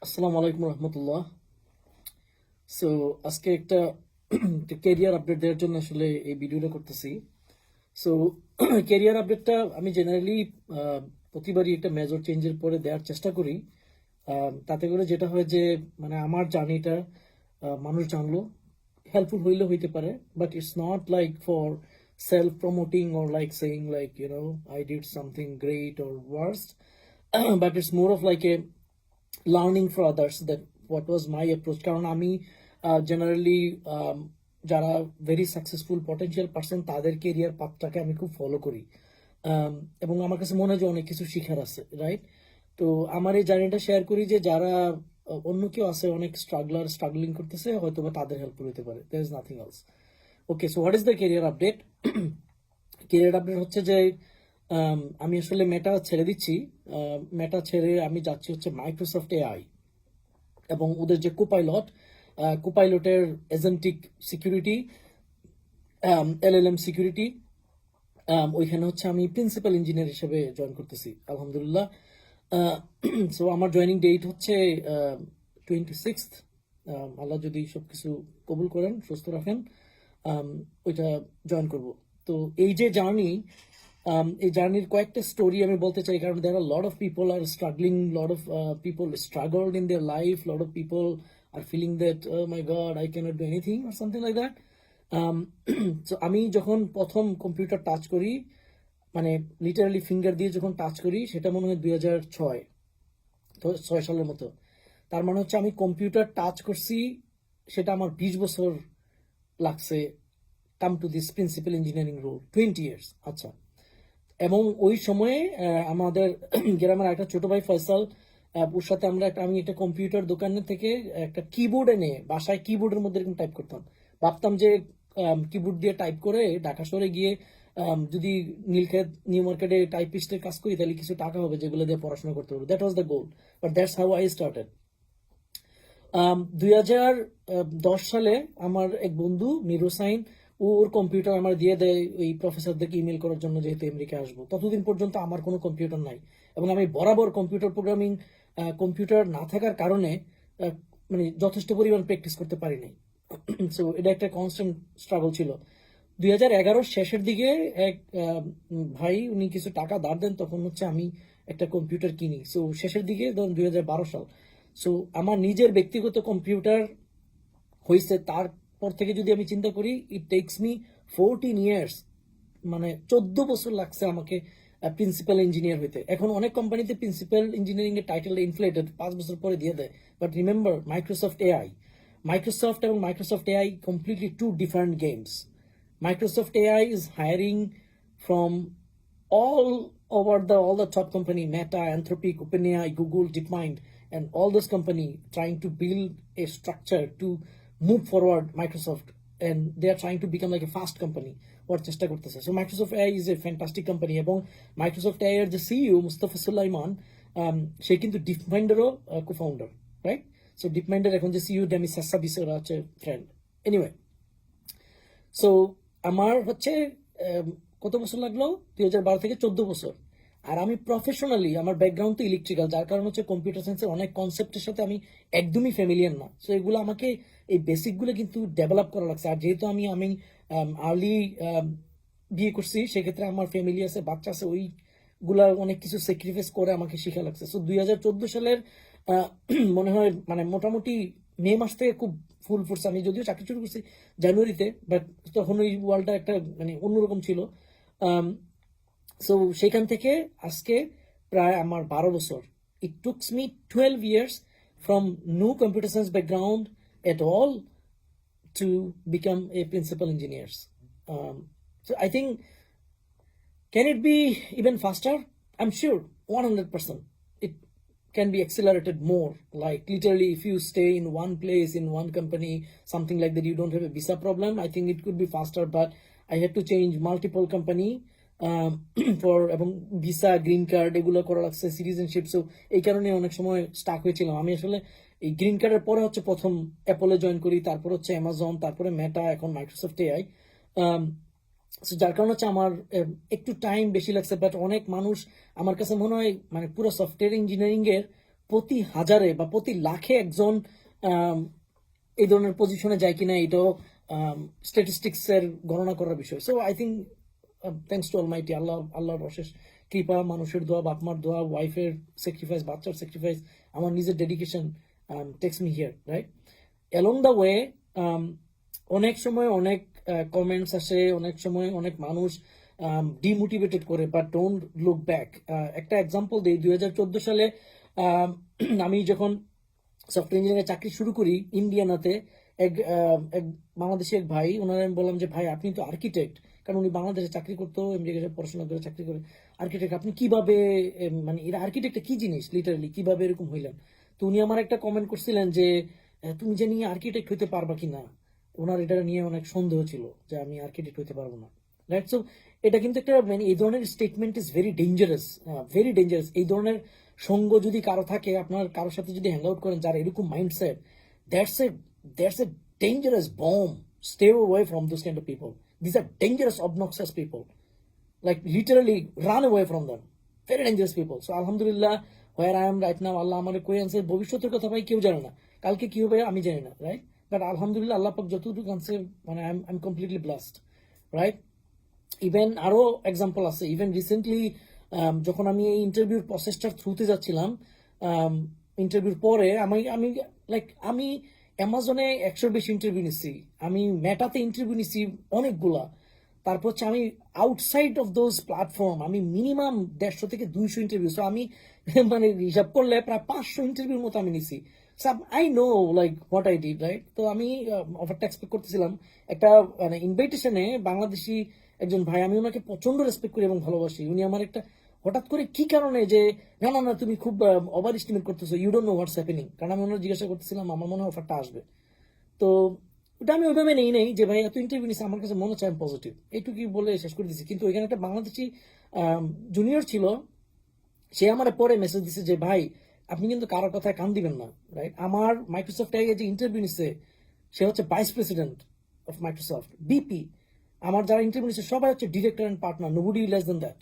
আসসালামু আলাইকুম রহমতুল্লাহ। সো আজকে একটা ক্যারিয়ার আপডেট দেওয়ার জন্য আসলে এই ভিডিওটা করতেছি। সো ক্যারিয়ার আপডেটটা আমি জেনারেলি প্রতিবারই একটা মেজর চেঞ্জের পরে দেওয়ার চেষ্টা করি। তাতে করে যেটা হয় যে মানে আমার জার্নিটা মানুষ জানলো, হেল্পফুল হইলে হইতে পারে, but it's not like for self promoting or like saying like I did something great or worst, but it's more of like a learning for others that what was my approach. কারণ আমি generally যারা very successful potential person তাদের career পাথটাকে আমি খুব follow করি, এবং আমার কাছে মনে হয় যে অনেক কিছু শিখার আছে, রাইট? তো আমার এই জার্নিটা শেয়ার করি যে যারা অন্য কেউ আছে অনেক স্ট্রাগলিং করতেছে, হয়তো বা তাদের হেল্পফুল হতে পারে। There is nothing else. Okay, so what is the career update? Career update হচ্ছে যে আমি আসলে মেটা ছেড়ে দিচ্ছি। মেটা ছেড়ে আমি যাচ্ছি হচ্ছে মাইক্রোসফট এআই এবং ওদের যে কোপাইলটের এজেন্টিক সিকিউরিটি, এলএলএম সিকিউরিটি, ওইখানে হচ্ছে আমি প্রিন্সিপাল ইঞ্জিনিয়ার হিসেবে জয়েন করতেছি, আলহামদুলিল্লাহ। সো আমার জয়েনিং ডেট হচ্ছে 26th। আল্লাহ যদি সবকিছু কবুল করেন, সুস্থ রাখেন, ওইটা জয়েন করব। তো এই যে জার্নি, এই জার্নির কয়েকটা স্টোরি আমি বলতে চাই, কারণ there are lot of people are struggling, lot of people struggled in their life, lot of people are feeling that my god I can't do anything or something like that. তো আমি যখন প্রথম computer touch করি, মানে literally finger দিয়ে যখন touch করি, সেটা মনে হয় 2006, তো 6 সালের মতো। তার মানে হচ্ছে আমি কম্পিউটার টাচ করছি, সেটা আমার 20 বছর লাগছে come to this principal engineering role, 20 years। আচ্ছা, এবং ওই সময়ে আমাদের গ্রামের একটা ছোট ভাই ফয়সাল, ওর সাথে আমি একটা কম্পিউটার দোকানে থেকে একটা কিবোর্ড এনে বাসায় কিবোর্ডের মধ্যে এরকম টাইপ করতাম। ভাবতাম যে কিবোর্ড দিয়ে টাইপ করে ঢাকা শহরে গিয়ে যদি নীলক্ষেত নিউ মার্কেটে টাইপিস্টের কাজ করি তাহলে কিছু টাকা হবে যেগুলো দিয়ে পড়াশোনা করতে পারবো। That was the goal, but that's how I started. 2010 সালে আমার এক বন্ধু মির হোসাইন, ওর কম্পিউটার আমার দিয়ে দেয় ওই প্রফেসরদেরকে ইমেল করার জন্য, যেহেতু আমেরিকা আসবো। ততদিন পর্যন্ত আমার কোনো কম্পিউটার নাই, এবং আমি বরাবর কম্পিউটার প্রোগ্রামিং, কম্পিউটার না থাকার কারণে মানে যথেষ্ট পরিমাণ প্র্যাকটিস করতে পারি নাই। সো এটা একটা কনস্ট্যান্ট স্ট্রাগল ছিল। 2011 শেষের দিকে এক ভাই, উনি কিছু টাকা ধার দেন, তখন হচ্ছে আমি একটা কম্পিউটার কিনি। সো শেষের দিকে ধরুন 2012 সাল। সো আমার নিজের ব্যক্তিগত কম্পিউটার হয়েছে, তারপর থেকে যদি আমি চিন্তা করি, ইট টেক্স মি 14 years, মানে 14 বছর লাগছে আমাকে প্রিন্সিপাল ইঞ্জিনিয়ার হইতে। এখন অনেক কোম্পানিতে প্রিন্সিপাল ইঞ্জিনিয়ারিং এর টাইটেলটা ইনফ্লেটেড, 5 বছর পরে দিয়ে দেয়। বাট রিমেম্বার, মাইক্রোসফট এবং Microsoft AI completely two different games. Microsoft AI is hiring from all the top company, Meta, Anthropic, OpenAI, Google, DeepMind, and all those company trying to build a structure to move forward Microsoft, and they are trying to become like a fast company or চেষ্টা করতেছে। So Microsoft AI is a fantastic company, এবং Microsoft AI এর যে CEO Mustafa Sulaiman, সে কিন্তু ডিপমাইন্ডেরও co-founder, right? So ডিপমাইন্ডের এখন যে CEO demi সাসাবিস, ওরা হচ্ছে ফ্রেন্ড। এনিওয়ে, সো আমার হচ্ছে কত বছর লাগলো, 2012 থেকে 14 বছর। আর আমি প্রফেশনালি, আমার ব্যাকগ্রাউন্ড তো ইলেকট্রিক্যাল, যার কারণে হচ্ছে কম্পিউটার সায়েন্সের অনেক কনসেপ্টের সাথে আমি একদমই ফ্যামিলিয়ার না। সো এগুলো আমাকে, এই বেসিকগুলো কিন্তু ডেভেলপ করা লাগছে। আর যেহেতু আমি আমি আর্লি বিয়ে করছি, সেক্ষেত্রে আমার ফ্যামিলি আছে, বাচ্চা আছে, ওইগুলা অনেক কিছু স্যাক্রিফাইস করে আমাকে শিখা লাগছে। সো 2014 সালের মনে হয় মানে মোটামুটি মে মাস থেকে খুব ফুল ফোর্স, আমি যদিও চাকরি শুরু করছি জানুয়ারিতে, বাট তখন ওই ওয়ার্ল্ডটা একটা মানে অন্যরকম ছিল। সো সেখান থেকে আজকে প্রায় আমার 12 বছর। It took me 12 years from no computer science background at all to become a principal engineers. So I think, can it be even faster? I'm sure 100% it can be accelerated more. Like literally, if you stay in one place, in one company, something like that, you don't have a visa problem, I think it could be faster. But I had to change multiple company for এবং visa, green card এগুলো করা লাগছে, citizenship. So এই কারণে অনেক সময় Starc হয়েছিলাম। আমি আসলে এই গ্রিন কার্ডের পরে হচ্ছে প্রথম অ্যাপলে জয়েন করি, তারপর হচ্ছে অ্যামাজন, তারপরে মেটা, এখন মাইক্রোসফট এআই। সো যার কারণে হচ্ছে আমার একটু টাইম বেশি লাগছে। বাট অনেক মানুষ, আমার কাছে মনে হয় মানে পুরো সফটওয়্যার ইঞ্জিনিয়ারিং এর প্রতি হাজারে বা প্রতি লাখে একজন এই ধরনের পজিশনে যায় কিনা এটাও স্ট্যাটিস্টিক্স এর গণনা করার বিষয়। So I think thanks to Almighty আল্লাহর অশেষ কৃপা, মানুষের দোয়া, বাপমার দোয়া, ওয়াইফের স্যাক্রিফাইস, বাচ্চার স্যাক্রিফাইস, আমার নিজের dedication takes me here, right? Along the way অনেক সময় অনেক কমেন্টস আসে, অনেক সময় অনেক মানুষ ডিমোটিভেটেড করে, বাট ডোন্ট লুক ব্যাক। একটা এক্সাম্পল দিই, 2014 সালে আমি যখন সফটওয়্যার ইঞ্জিনিয়ারিং চাকরি শুরু করি ইন্ডিয়ানাতে, এক বাংলাদেশি এক ভাই, ওনার আমি বললাম যে ভাই আপনি তো আর্কিটেক্ট, কারণ উনি বাংলাদেশে চাকরি করতো, আমেরিকায় পড়াশোনা করে চাকরি করে আর্কিটেক্ট, আপনি কিভাবে মানে এরা আর্কিটেক্টটা কি জিনিস, লিটারালি কিভাবে এরকম হইলেন? তো উনি আমার একটা কমেন্ট করছিলেন যে তুমি জানি আর্কিটেক্ট হইতে পারবা কিনা, ওনার এটা নিয়ে অনেক সন্দেহ ছিল যে আমি আর্কিটেক্ট হইতে পারবো না, রাইট? সো এটা কিন্তু একটা মানে এই ধরনের statement is very dangerous, very dangerous. এই ধরনের সঙ্গ যদি কারো থাকে, আপনার কারোর সাথে যদি হ্যাং আউট করেন যার এরকম mindset, that's a dangerous bomb. Stay away from those kind of people. This are dangerous obnoxious people, like literally run away from them. Very dangerous people. So alhamdulillah, where I am right now, আল্লাহ আমার কই আনছে, ভবিষ্যতের কথা ভাই কেউ জানে না, কালকে কি হবে আমি জানি না, রাইট? বাট আলহামদুলিল্লাহ আল্লাহ পাক যতটুকু আনছে মানে I am completely blast, right? Even আরো এক্সাম্পল আছে, ইভেন রিসেন্টলি যখন আমি এই ইন্টারভিউর প্রসেসটার থ্রুতে যাচ্ছিলাম, ইন্টারভিউর পরে আমি লাইক আমি অ্যামাজনে 100-র বেশি ইন্টারভিউ নিচ্ছি, আমি মেটাতে ইন্টারভিউ নিচ্ছি অনেকগুলা, তারপর হচ্ছে আমি আউটসাইড অফ দোজ প্ল্যাটফর্ম আমি মিনিমাম 150 থেকে 200 ইন্টারভিউ, সো আমি মানে হিসাব করলে প্রায় 500 ইন্টারভিউর মতো আমি নিছি। I know like what I did, right? তো আমি অফারটা এক্সপেক্ট করতেছিলাম একটা মানে ইনভাইটেশনে, বাংলাদেশি একজন ভাই, আমি ওনাকে প্রচন্ড রেসপেক্ট করি এবং ভালোবাসি, উনি আমার একটা হঠাৎ করে কি কারণে যে না না না তুমি খুব ওভার এস্টিমেট করতেছো, you don't know what's happening, কারণ আমি ওনার জিজ্ঞাসা করতেছিলাম আমার মনে হয় অফারটা আসবে। তো ওটা আমি ওইভাবে নেই যে ভাই এত ইন্টারভিউ নিচ্ছে, আমার কাছে মনে হচ্ছে আমি পজিটিভ, এইটুকুই বলে শেষ করে দিচ্ছি। কিন্তু ওইখানে একটা বাংলাদেশি জুনিয়র ছিল, সে আমার পরে মেসেজ দিছে যে ভাই আপনি কিন্তু কারোর কথায় কান দিবেন না, রাইট? আমার মাইক্রোসফট এ যে ইন্টারভিউ নিচ্ছে সে হচ্ছে vice president of Microsoft, VP. আমার যারা ইন্টারভিউ নিচ্ছে সবাই হচ্ছে director and partner, nobody less than that,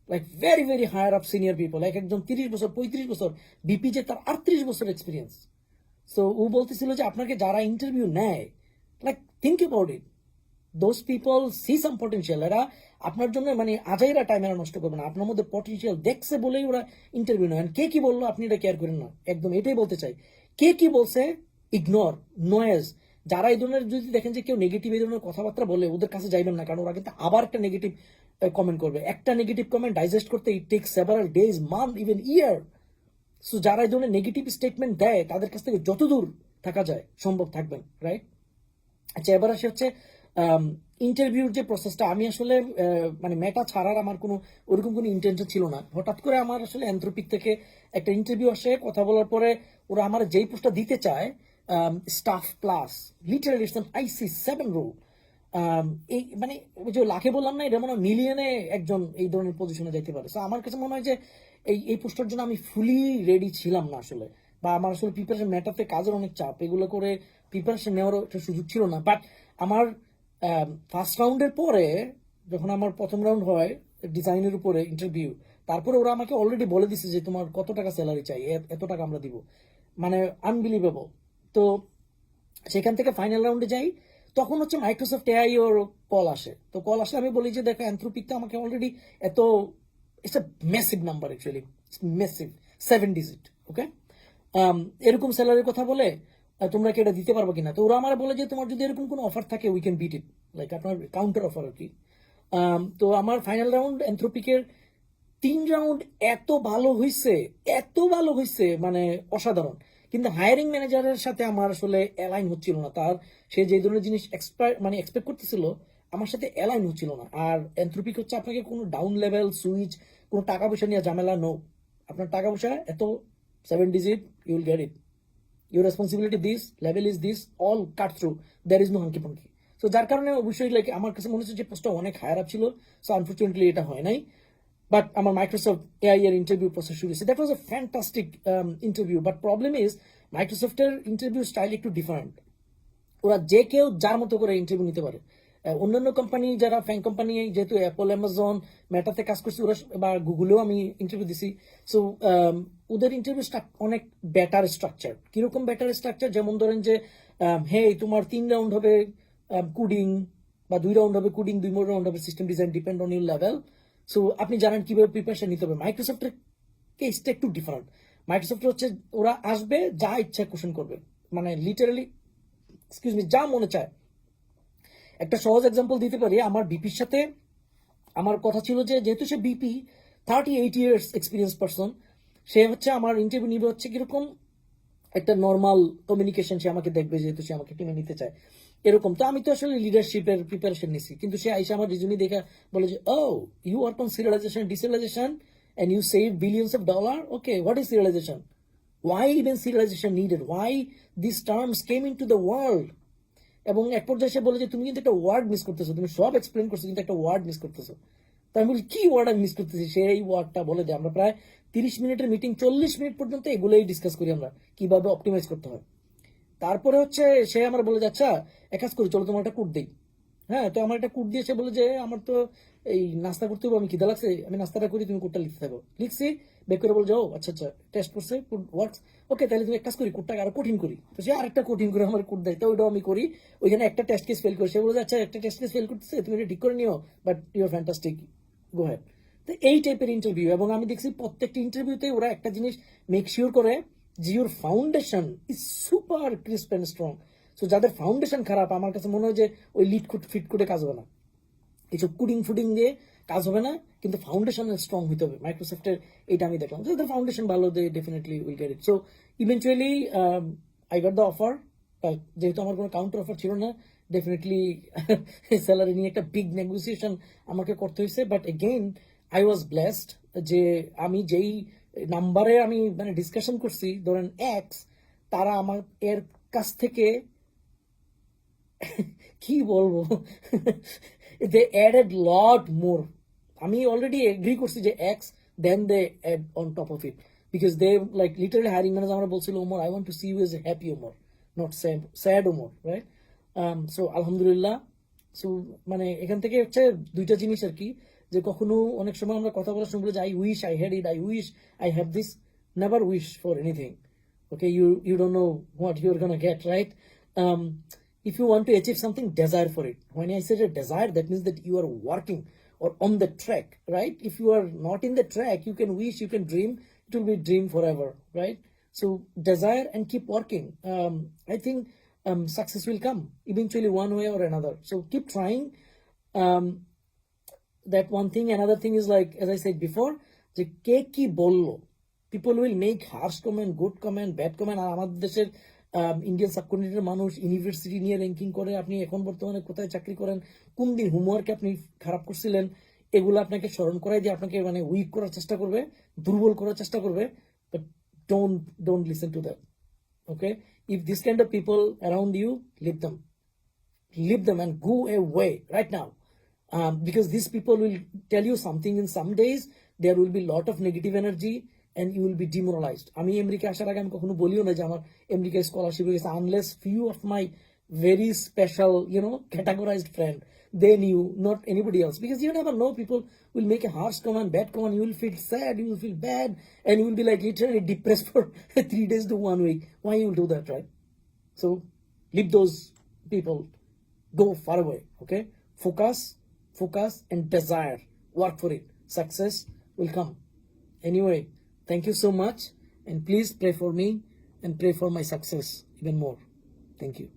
like very very higher up senior people, like একজন 30 বছর 35 বছর বিপি, যে তার 38 বছর এক্সপিরিয়েন্স। সো ও বলতেছিল যে আপনাকে যারা ইন্টারভিউ নেয়, like think about it, those people see some potential, এরা আপনার জন্য মানে আজাইরা টাইম এরা নষ্ট করবে না, আপনার মধ্যে পটেনশিয়াল দেখছে বলেই ওরা ইন্টারভিউ নেন। কে কি বললো আপনি এটা কেয়ার করেন না, একদম এটাই বলতে চাই। কে কি বলছে ইগনোর, নয়েজ। যারা এই ধরনের যদি দেখেন যে কেউ নেগেটিভ এই ধরনের কথাবার্তা বলে, ওদের কাছে যাইবেন না, কারণ ওরা কিন্তু আবার একটা নেগেটিভ কমেন্ট করবে। একটা নেগেটিভ কমেন্ট ডাইজেস্ট করতে it take several days, month, even year. So যারা এই ধরনের নেগেটিভ স্টেটমেন্ট দেয় তাদের কাছ থেকে যতদূর থাকা যায় সম্ভব থাকবেন, রাইট? আচ্ছা, এবার আসে হচ্ছে ইন্টারভিউর যে প্রসেসটা। আমি আসলে মানে মেটা ছাড়ার আমার কোনো ওরকম কোনো ইন্টেনশন ছিল না। হঠাৎ করে আমার আসলে অ্যানথ্রোপিক থেকে একটা ইন্টারভিউ আসে, কথা বলার পরে ওরা আমার যেই পোস্টটা দিতে চায়, staff plus, literally it's an IC 7 role. এই মানে ওই যে লাখে বললাম না, এটা মনে হয় মিলিয়নে একজন এই ধরনের পজিশনে যাইতে পারে। সো আমার কাছে মনে হয় যে এই পোস্টার জন্য আমি ফুলি রেডি ছিলাম না আসলে, বা আমার আসলে প্রিপারেশন, মেটাতে কাজের অনেক চাপ, এগুলো করে প্রিপারেশন নেওয়ারও একটা সুযোগ ছিল না। বাট আমার ফার্স্ট রাউন্ডের পরে যখন আমার প্রথম রাউন্ড হয় ডিজাইনের উপরে ইন্টারভিউ, তারপরে ওরা আমাকে অলরেডি বলে দিছে যে তোমার কত টাকা স্যালারি চাই, এত টাকা আমরা দিব, মানে আনবিলিভেবল। তো সেখান থেকে ফাইনাল রাউন্ডে যাই, তখন হচ্ছে মাইক্রোসফট এআই ওর কল আসে। তো কল আসলে আমি বলি যে দেখো অ্যানথ্রোপিক তো আমাকে অলরেডি এত, it's a massive number, actually massive, 7 digit, okay, এরকম স্যালারির কথা বলে তোমরা কি এটা দিতে পারবো কিনা? তো ওরা আমার বলে যে তোমার যদি এরকম কোনো অফার থাকে we can bit it, like আপনার কাউন্টার অফার আর কি। তো আমার ফাইনাল রাউন্ড অ্যানথ্রোপিকের 3 রাউন্ড এত ভালো হয়েছে, এত ভালো হয়েছে, মানে অসাধারণ। কিন্তু হায়ারিং ম্যানেজারের সাথে আমার আসলে অ্যালাইন হচ্ছিল না, তার সে যে ধরনের জিনিস মানে এক্সপেক্ট করতেছিল আমার সাথে অ্যালাইন হচ্ছিল না। আর অ্যানথ্রোপিক হচ্ছে আপনাকে কোনো ডাউন লেভেল সুইচ, কোনো টাকা পয়সা নিয়ে ঝামেলা, নো, আপনার টাকা পয়সা এত 7 digit, you will get it, your responsibility this, level is this, all cut through, there is no hanky panky. So যার কারণে অবশ্যই লাইক আমার কাছে মনে হচ্ছে যে পোস্টটা অনেক হায়ার আপ ছিল। সো আনফর্চুনেটলি এটা হয় নাই। বাট আমার মাইক্রোসফট এআই এর ইন্টারভিউ প্রসেস শুরু হয়েছে, that was a fantastic interview. But problem is মাইক্রোসফটের ইন্টারভিউ স্টাইল একটু ডিফারেন্ট, ওরা যে কেউ যার মতো করে ইন্টারভিউ নিতে পারে। অন্যান্য কোম্পানি যারা ফ্যান কোম্পানি যেহেতু অ্যাপল, অ্যামাজন, মেটাতে কাজ করছি, ওরা বা গুগলেও আমি ইন্টারভিউ দিছি। সো ওদের ইন্টারভিউ অনেক বেটার স্ট্রাকচার। কিরকম বেটার স্ট্রাকচার? যেমন ধরেন যে হ্যাঁ তোমার 3 রাউন্ড হবে কোডিং, বা 2 রাউন্ড হবে কোডিং, 2 রাউন্ড হবে system design, depend on your level. So আপনি জানেন কিভাবে প্রিপারেশন নিতে হবে। মাইক্রোসফটের কেসটা একটু ডিফারেন্ট। মাইক্রোসফট হচ্ছে ওরা আসবে, যা ইচ্ছা কোশ্চেন করবে, মানে লিটারালি এক্সকিউজ মি, যা মনে চায়। একটা সহজ এক্সাম্পল দিতে পারি। আমার বিপির সাথে আমার কথা ছিল যে যেহেতু সে বিপি 38 ইয়ার্স এক্সপিরিয়েন্স পারসন, সে হচ্ছে আমার ইন্টারভিউ নিবে হচ্ছে কিরকম একটা নর্মাল কমিউনিকেশন, সে আমাকে দেখবে যেহেতু সে আমাকে টিমে নিতে চায় এরকম। তো আমি তো আসলে লিডারশিপের প্রিপারেশন নিছি, কিন্তু সে আইসা আমার রিজুমি দেখা বলে যে oh you work on serialization, deserialization and you save billions of dollars. Okay, what is serialization? Why even serialization needed? Why these terms came into the world? এবং এক পর্যায়ে সে বলে যে তুমি কিন্তু একটা ওয়ার্ড মিস করতেছো, তুমি সব এক্সপ্লেন করছো কিন্তু একটা ওয়ার্ড মিস করতেছো। তাই আমি বলি কি ওয়ার্ড আমি মিস করতেছি? সে এই ওয়ার্ডটা বলে দেয়। আমরা প্রায় 30 মিনিটের মিটিং, 40 মিনিট পর্যন্ত এগুলোই ডিসকাস করি আমরা, কিভাবে অপটিমাইজ করতে হয়। তারপরে হচ্ছে সে আমার বলে যে আচ্ছা এক কাজ করি, চলো তোমার একটা কোড দিই। হ্যাঁ, তো আমার একটা কোড দিয়ে সে বলে যে আমার তো এই নাস্তা করতে হবে, আমি খিদা লাগছে, আমি নাস্তাটা করি, তুমি কোডটা লিখতে থাকো। লিখছি, বেক করে বলে যাও আচ্ছা আচ্ছা টেস্ট করছে, কোড ওয়ার্কস, ওকে তাহলে তুমি এক কাজ করি, কোডটাকে আরো কঠিন করি। তো সে আরেকটা কঠিন করে আমার কোড দেয়, তো ওইটাও আমি করি। ওইখানে একটা টেস্ট কেস ফেল করে সে বলে আচ্ছা একটা টেস্ট কেস ফেল করতেছে, তুমি এটা ঠিক করে নিও, but your fantastic, go had. তো এই টাইপের ইন্টারভিউ। এবং আমি দেখছি প্রত্যেকটা ইন্টারভিউতে ওরা একটা জিনিস মেক শিওর করে যে your foundation is super crisp and strong. So যাদের ফাউন্ডেশন খারাপ, আমার কাছে মনে হয় যে ওই লিড ফিট করে কাজ হবে না, এইসব কুডিং ফুডিং দিয়ে কাজ হবে না, কিন্তু ফাউন্ডেশন স্ট্রং হইতে হবে। মাইক্রোসফটের এটা আমি দেখলাম, যাদের ফাউন্ডেশন ভালো, they definitely will get it. So eventually I got the offer. যেহেতু আমার কোনো কাউন্টার অফার ছিল না, ডেফিনেটলি স্যালারি নিয়ে একটা বিগ নেগোসিয়েশন আমাকে করতে হয়েছে। But again I was blessed যে আমি যেই নাম্বারে আমি মানে ডিসকাশন করছি, ধরেন এক্স, তারা আমার এর কাছ থেকে কি বলবো, দে অ্যাডেড লট মোর। আমি অলরেডি এগ্রি করছি যে X, then they add on top of it, because they like literally hiring manager আমরা বলছিল Omar I want to see you as a happy Omar, not sad Omar, right? So আলহামদুলিল্লাহ। সো মানে এখান থেকে হচ্ছে দুইটা জিনিস আর কি, যে কখনো অনেক সময় আমরা কথা বলার সময় বলি যে I wish I had it, I wish I have this. Never wish for anything, okay? You don't know what you're gonna get, right? um if you want to achieve something, desire for it. When I said a desire, that means that you are working or on the track, right? If you are not in the track, you can wish, you can dream, it will be dream forever, right? So desire and keep working. I think success will come eventually one way or another, so keep trying. um that one thing. Another thing is, like as I said before, যে কে কি বললো, people will make harsh comment, good comment, bad comment. আর আমাদের দেশের Indian সাবকন্টিনেন্টের মানুষ university নিয়ে ranking করে, আপনি এখন বর্তমানে কোথায় চাকরি করেন, কোন দিন হোমওয়ার্কে আপনি খারাপ করছিলেন, এগুলো আপনাকে স্মরণ করাই দিয়ে আপনাকে মানে উইক করার চেষ্টা করবে, দুর্বল করার চেষ্টা করবে। But don't listen to that, okay? If this kind of people around you, leave them and go away right now. Because these people will tell you something. In some days there will be lot of negative energy and you will be demoralized. আমি America আসার আগে আমি কখনো বলিও না যে আমার America scholarship হয়ে গেছে, unless few of my very special, categorized friend, they knew, not anybody else. Because you never know, people will make a harsh comment, bad comment, you will feel sad, you will feel bad, and you will be like literally depressed for 3 days to 1 week. Why you will do that, right? So leave those people, go far away, okay? Focus and desire, work for it, success will come. Anyway, thank you so much, and please pray for me and pray for my success even more. Thank you.